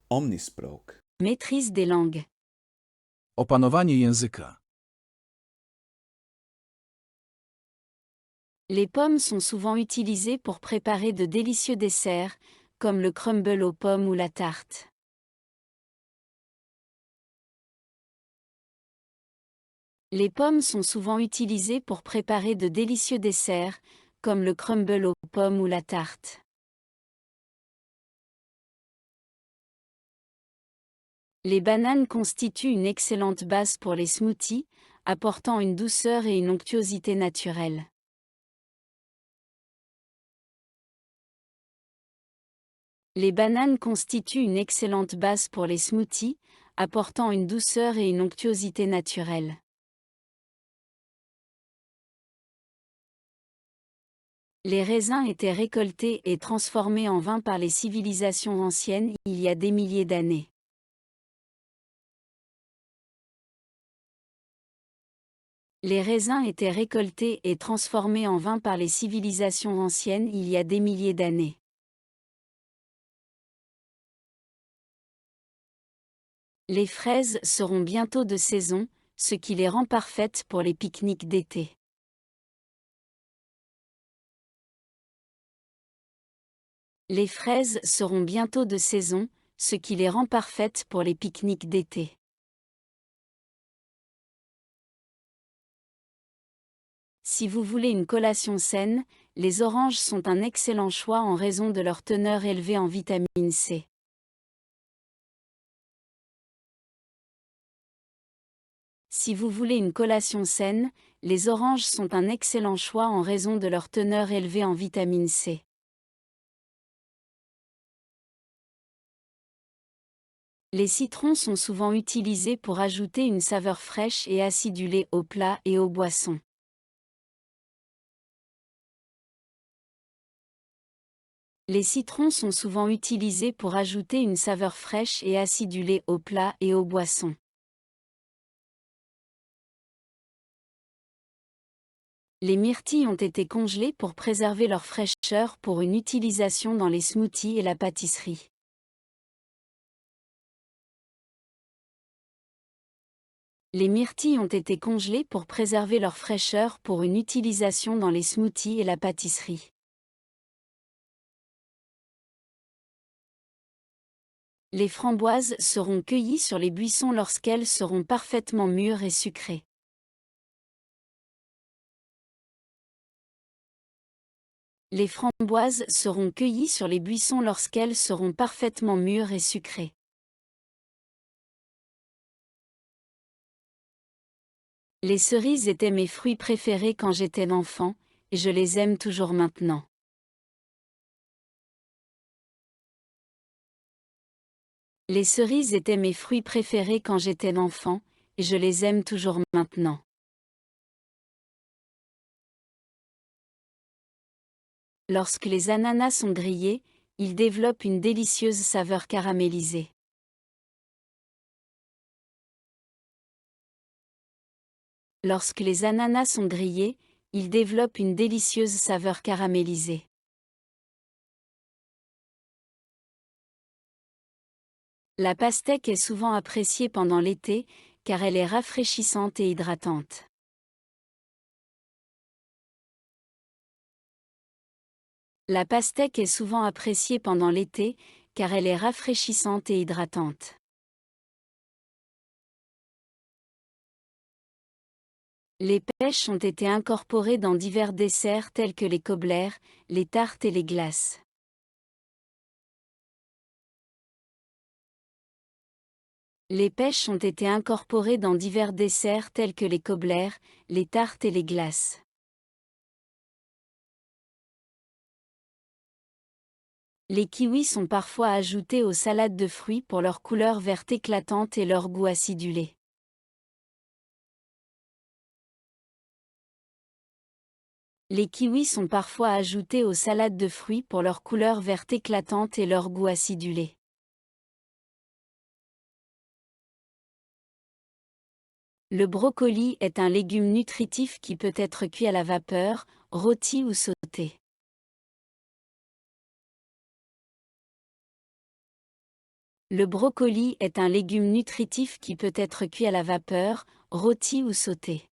Omnisprook. Maîtrise des langues. Opanowanie języka. Les pommes sont souvent utilisées pour préparer de délicieux desserts, comme le crumble aux pommes ou la tarte. Les pommes sont souvent utilisées pour préparer de délicieux desserts, comme le crumble aux pommes ou la tarte. Les bananes constituent une excellente base pour les smoothies, apportant une douceur et une onctuosité naturelle. Les bananes constituent une excellente base pour les smoothies, apportant une douceur et une onctuosité naturelle. Les raisins étaient récoltés et transformés en vin par les civilisations anciennes il y a des milliers d'années. Les raisins étaient récoltés et transformés en vin par les civilisations anciennes il y a des milliers d'années. Les fraises seront bientôt de saison, ce qui les rend parfaites pour les pique-niques d'été. Les fraises seront bientôt de saison, ce qui les rend parfaites pour les pique-niques d'été. Si vous voulez une collation saine, les oranges sont un excellent choix en raison de leur teneur élevée en vitamine C. Si vous voulez une collation saine, les oranges sont un excellent choix en raison de leur teneur élevée en vitamine C. Les citrons sont souvent utilisés pour ajouter une saveur fraîche et acidulée aux plats et aux boissons. Les citrons sont souvent utilisés pour ajouter une saveur fraîche et acidulée aux plats et aux boissons. Les myrtilles ont été congelées pour préserver leur fraîcheur pour une utilisation dans les smoothies et la pâtisserie. Les myrtilles ont été congelées pour préserver leur fraîcheur pour une utilisation dans les smoothies et la pâtisserie. Les framboises seront cueillies sur les buissons lorsqu'elles seront parfaitement mûres et sucrées. Les framboises seront cueillies sur les buissons lorsqu'elles seront parfaitement mûres et sucrées. Les cerises étaient mes fruits préférés quand j'étais enfant, et je les aime toujours maintenant. Les cerises étaient mes fruits préférés quand j'étais enfant, et je les aime toujours maintenant. Lorsque les ananas sont grillés, ils développent une délicieuse saveur caramélisée. Lorsque les ananas sont grillés, ils développent une délicieuse saveur caramélisée. La pastèque est souvent appréciée pendant l'été, car elle est rafraîchissante et hydratante. La pastèque est souvent appréciée pendant l'été, car elle est rafraîchissante et hydratante. Les pêches ont été incorporées dans divers desserts tels que les cobbler, les tartes et les glaces. Les pêches ont été incorporées dans divers desserts tels que les cobbler, les tartes et les glaces. Les kiwis sont parfois ajoutés aux salades de fruits pour leur couleur verte éclatante et leur goût acidulé. Les kiwis sont parfois ajoutés aux salades de fruits pour leur couleur verte éclatante et leur goût acidulé. Le brocoli est un légume nutritif qui peut être cuit à la vapeur, rôti ou sauté. Le brocoli est un légume nutritif qui peut être cuit à la vapeur, rôti ou sauté.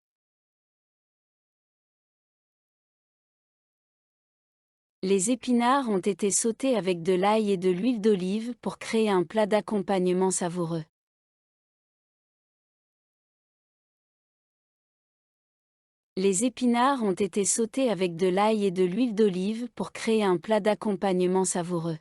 Les épinards ont été sautés avec de l'ail et de l'huile d'olive pour créer un plat d'accompagnement savoureux. Les épinards ont été sautés avec de l'ail et de l'huile d'olive pour créer un plat d'accompagnement savoureux.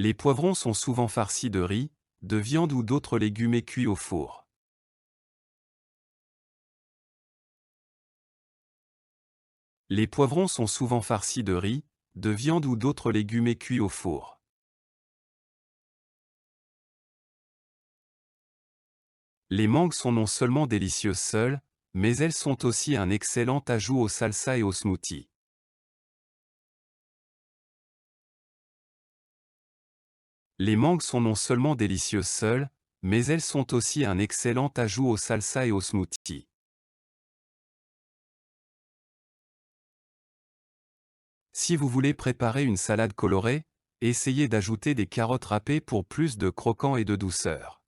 Les poivrons sont souvent farcis de riz, de viande ou d'autres légumes et cuits au four. Les poivrons sont souvent farcis de riz, de viande ou d'autres légumes et cuits au four. Les mangues sont non seulement délicieuses seules, mais elles sont aussi un excellent ajout aux salsas et aux smoothies. Les mangues sont non seulement délicieuses seules, mais elles sont aussi un excellent ajout aux salsas et aux smoothies. Si vous voulez préparer une salade colorée, essayez d'ajouter des carottes râpées pour plus de croquant et de douceur.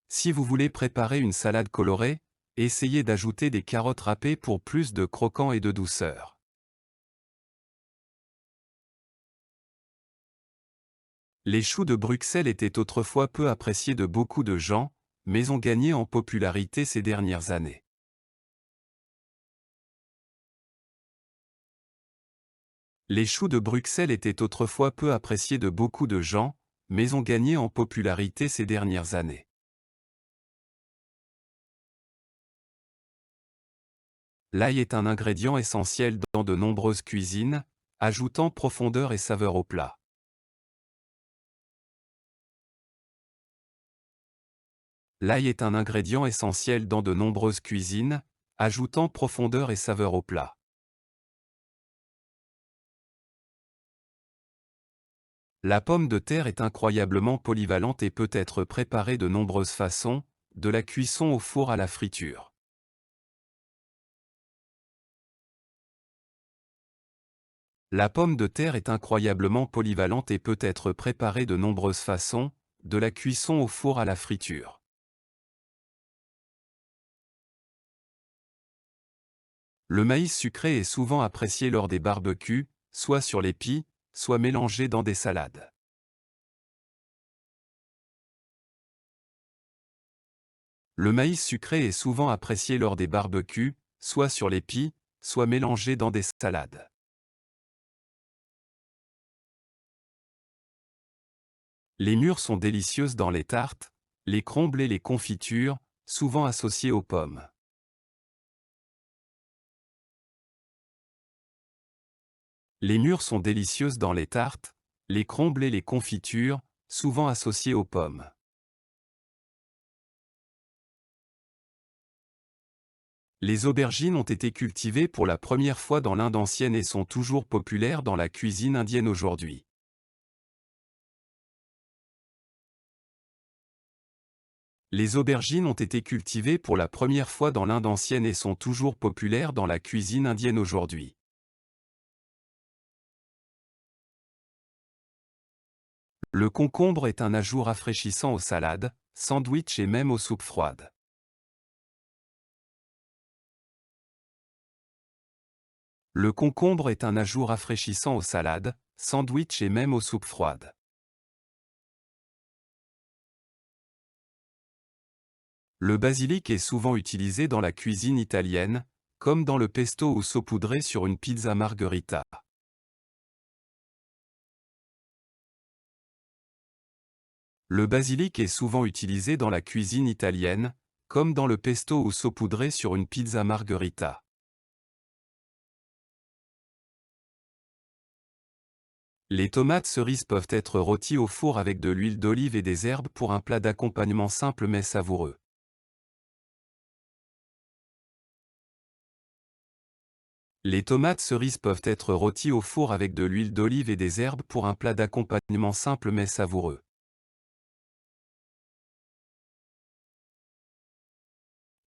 Si vous voulez préparer une salade colorée, essayez d'ajouter des carottes râpées pour plus de croquant et de douceur. Les choux de Bruxelles étaient autrefois peu appréciés de beaucoup de gens, mais ont gagné en popularité ces dernières années. Les choux de Bruxelles étaient autrefois peu appréciés de beaucoup de gens, mais ont gagné en popularité ces dernières années. L'ail est un ingrédient essentiel dans de nombreuses cuisines, ajoutant profondeur et saveur au plat. L'ail est un ingrédient essentiel dans de nombreuses cuisines, ajoutant profondeur et saveur au plat. La pomme de terre est incroyablement polyvalente et peut être préparée de nombreuses façons, de la cuisson au four à la friture. La pomme de terre est incroyablement polyvalente et peut être préparée de nombreuses façons, de la cuisson au four à la friture. Le maïs sucré est souvent apprécié lors des barbecues, soit sur les pies, soit mélangé dans des salades. Le maïs sucré est souvent apprécié lors des barbecues, soit sur les pies, soit mélangé dans des salades. Les mûres sont délicieuses dans les tartes, les crumbles et les confitures, souvent associées aux pommes. Les mûres sont délicieuses dans les tartes, les crumbles et les confitures, souvent associées aux pommes. Les aubergines ont été cultivées pour la première fois dans l'Inde ancienne et sont toujours populaires dans la cuisine indienne aujourd'hui. Les aubergines ont été cultivées pour la première fois dans l'Inde ancienne et sont toujours populaires dans la cuisine indienne aujourd'hui. Le concombre est un ajout rafraîchissant aux salades, sandwichs et même aux soupes froides. Le concombre est un ajout rafraîchissant aux salades, sandwichs et même aux soupes froides. Le basilic est souvent utilisé dans la cuisine italienne, comme dans le pesto ou saupoudré sur une pizza margherita. Le basilic est souvent utilisé dans la cuisine italienne, comme dans le pesto ou saupoudré sur une pizza margherita. Les tomates cerises peuvent être rôties au four avec de l'huile d'olive et des herbes pour un plat d'accompagnement simple mais savoureux. Les tomates cerises peuvent être rôties au four avec de l'huile d'olive et des herbes pour un plat d'accompagnement simple mais savoureux.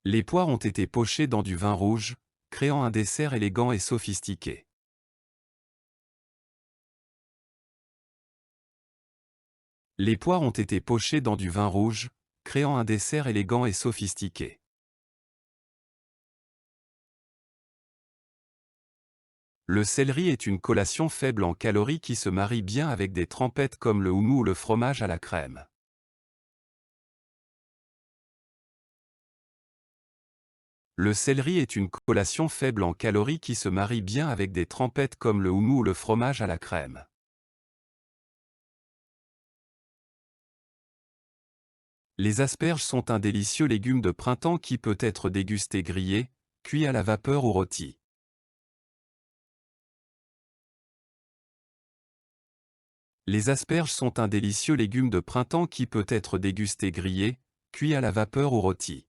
Les poires ont été pochées dans du vin rouge, créant un dessert élégant et sophistiqué. Les poires ont été pochées dans du vin rouge, créant un dessert élégant et sophistiqué. Le céleri est une collation faible en calories qui se marie bien avec des trempettes comme le houmous ou le fromage à la crème. Le céleri est une collation faible en calories qui se marie bien avec des trempettes comme le houmous ou le fromage à la crème. Les asperges sont un délicieux légume de printemps qui peut être dégusté grillé, cuit à la vapeur ou rôti. Les asperges sont un délicieux légume de printemps qui peut être dégusté grillé, cuit à la vapeur ou rôti.